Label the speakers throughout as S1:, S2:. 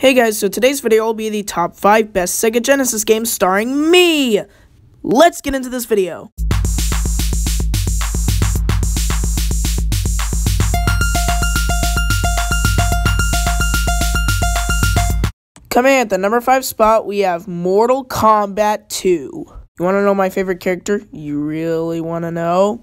S1: Hey guys, so today's video will be the top 5 best Sega Genesis games starring me! Let's get into this video! Coming at the number 5 spot, we have Mortal Kombat 2. You want to know my favorite character? You really want to know?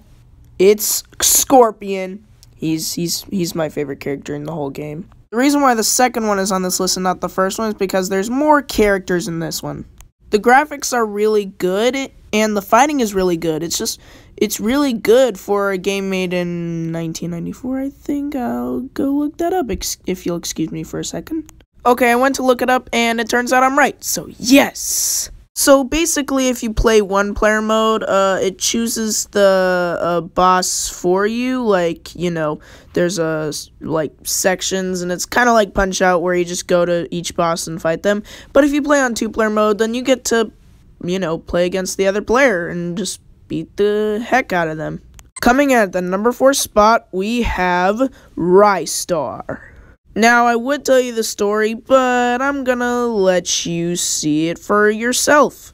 S1: It's Scorpion. He's my favorite character in the whole game. The reason why the second one is on this list and not the first one is because there's more characters in this one. The graphics are really good, and the fighting is really good. It's really good for a game made in 1994, I think. I'll go look that up if you'll excuse me for a second. Okay, I went to look it up, and it turns out I'm right, so yes! So basically, if you play one-player mode, it chooses the boss for you, like, you know, there's sections, and it's kind of like Punch-Out, where you just go to each boss and fight them. But if you play on two-player mode, then you get to, you know, play against the other player and just beat the heck out of them. Coming at the number 4 spot, we have Ristar. Now, I would tell you the story, but I'm gonna let you see it for yourself.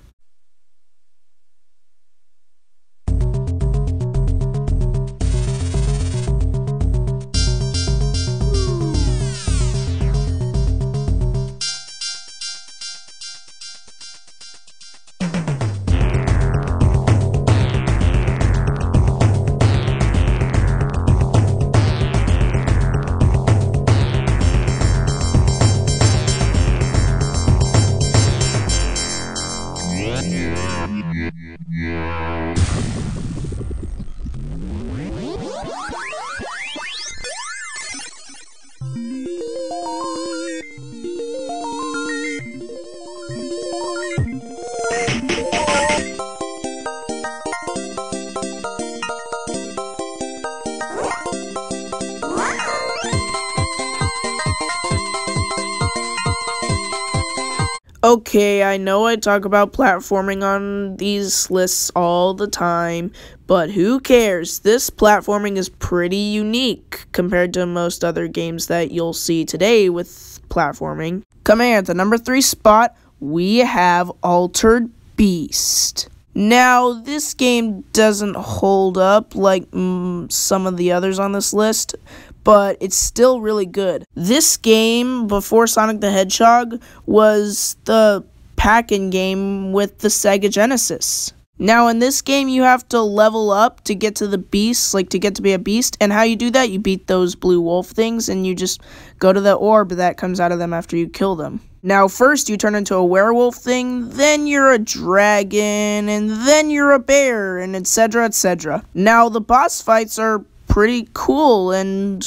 S1: Okay, I know I talk about platforming on these lists all the time, but who cares? This platforming is pretty unique compared to most other games that you'll see today with platforming. Coming at the number 3 spot, we have Altered Beast. Now, this game doesn't hold up like some of the others on this list, but it's still really good. This game, before Sonic the Hedgehog, was the pack-in game with the Sega Genesis. Now, in this game, you have to level up to get to the beasts, like to get to be a beast, and how you do that, you beat those blue wolf things, and you just go to the orb that comes out of them after you kill them. Now, first, you turn into a werewolf thing, then you're a dragon, and then you're a bear, and etc., etc. Now, the boss fights are pretty cool, and,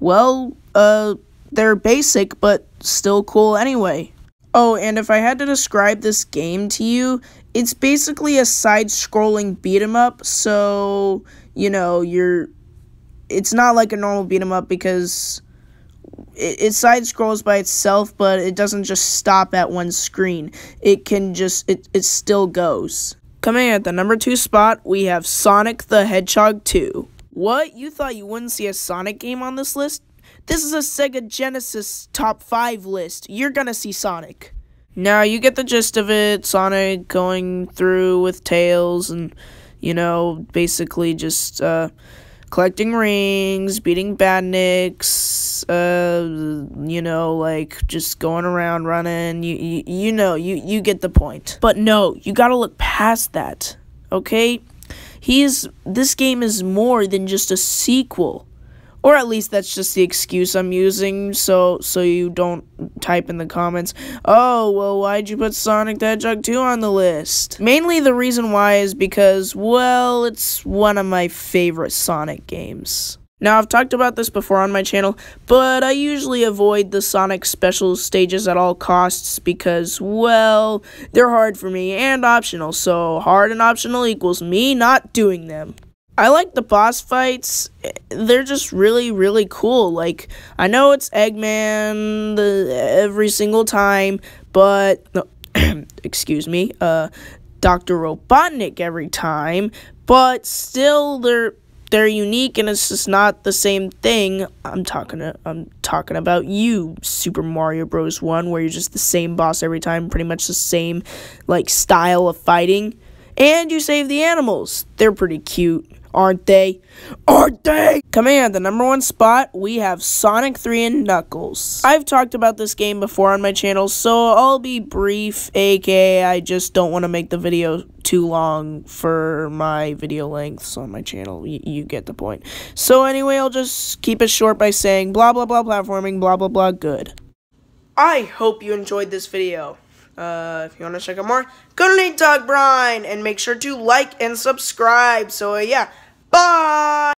S1: well, they're basic, but still cool anyway. Oh, and if I had to describe this game to you, it's basically a side-scrolling beat-em-up, so, you know, it's not like a normal beat-em-up because it side-scrolls by itself, but it doesn't just stop at one screen. It can just, it still goes. Coming at the number 2 spot, we have Sonic the Hedgehog 2. What? You thought you wouldn't see a Sonic game on this list? This is a Sega Genesis top 5 list. You're gonna see Sonic. Now, you get the gist of it. Sonic going through with Tails and, you know, basically just, collecting rings, beating badniks, you know, like, just going around running. You know, you get the point. But no, you gotta look past that, okay? This game is more than just a sequel. Or at least that's just the excuse I'm using, so you don't type in the comments, oh, well, why'd you put Sonic the Hedgehog 2 on the list? Mainly the reason why is because, well, it's one of my favorite Sonic games. Now, I've talked about this before on my channel, but I usually avoid the Sonic special stages at all costs because, well, they're hard for me and optional, so hard and optional equals me not doing them. I like the boss fights. They're just really, really cool. Like, I know it's Eggman every single time, but, no, excuse me, Dr. Robotnik every time, but still, they're unique and it's just not the same thing. I'm talking about you, Super Mario Bros. 1, where you're just the same boss every time, pretty much the same like style of fighting. And you save the animals. They're pretty cute, aren't they? Aren't they? Coming in at the #1 spot, we have Sonic 3 and Knuckles. I've talked about this game before on my channel, so I'll be brief, aka I just don't want to make the video too long for my video lengths on my channel. You get the point. So anyway, I'll just keep it short by saying blah blah blah platforming, blah blah blah good. I hope you enjoyed this video. If you want to check out more, go to Nate Dog Brine and make sure to like and subscribe. So yeah, bye!